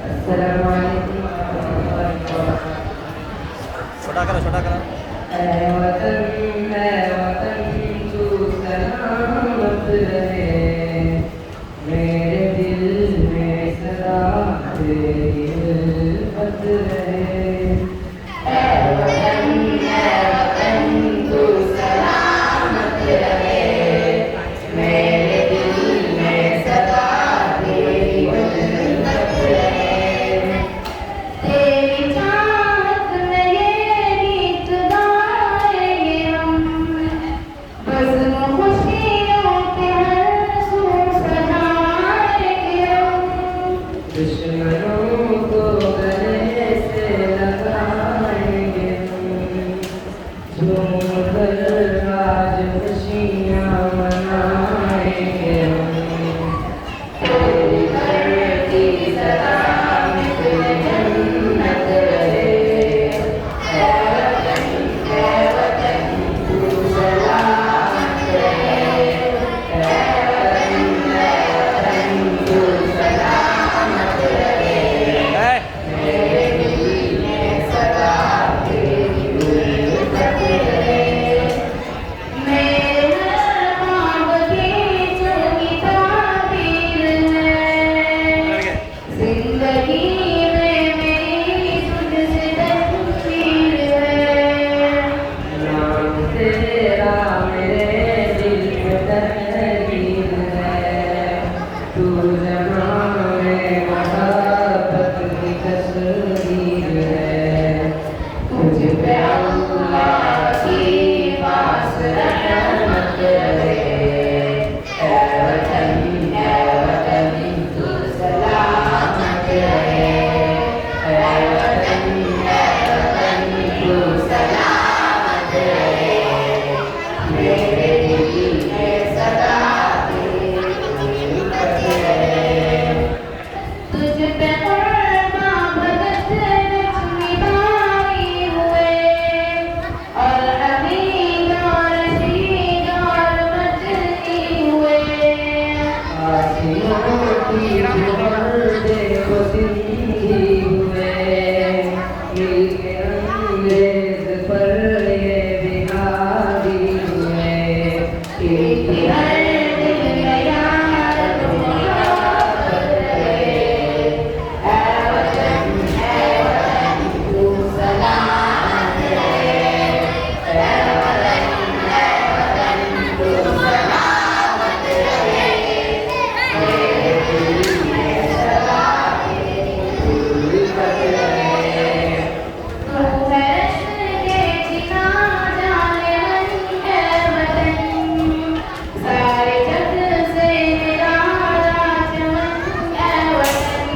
अस्सलामुअलैकुम warahmatullahi wabarakatuh। छोटा करो। है वतन तू सलामत रहे, मेरे दिल में सदा तेरी उल्फत रहे। है वतन तू सलामत रहे, मेरे दिल में सदा तेरी उल्फत रहे। तेरी चाहत में ये गीत गाएंगे हम, बज़्म खुशियों के हर सू सजाएंगे हम। दुश्मनों को गले से लगाएंगे हम, झूम कर आज खुशियाँ मनाएंगे हम। तेरी धरती सलामत जन्नत रहे, है वतन तू सलामत रहे, है वतन तू सलामत रहे। मेरे दिल में सदा तेरी उल्फत रहे, मेरे हर ख्वाब की चुनी ताबीर है। जिंदगी में मेरी तुझसे तस्वीर है, नाम तेरा मेरे दिल में तहरीर है। तू ज़मां में मोहब्बत की तस्वीर है, तुझ पे अल्लाह की पास रहमत रहे। है वतन तू सलामत रहे, है वतन तू सलामत रहे, मेरे दिल में सदा तेरी उल्फत रहे। तुझ पे कुर्बान भगत लक्ष्मीबाई हुए, और हमीद और रशीद और मजनी हुए। आसियों की देखो सिंधी हुए, मिलके अंग्रेज पर ये बिहारी हुए। इनकी हर दिल में यार मोहब्बत रहे, है वतन तू सलामत रहे, है वतन तू सलामत रहे। मेरे दिल में सदा तेरी उल्फत रहे। तू है रश्म के जिना जाने मन है वतन, सारे जग से निराला चमन है वतन।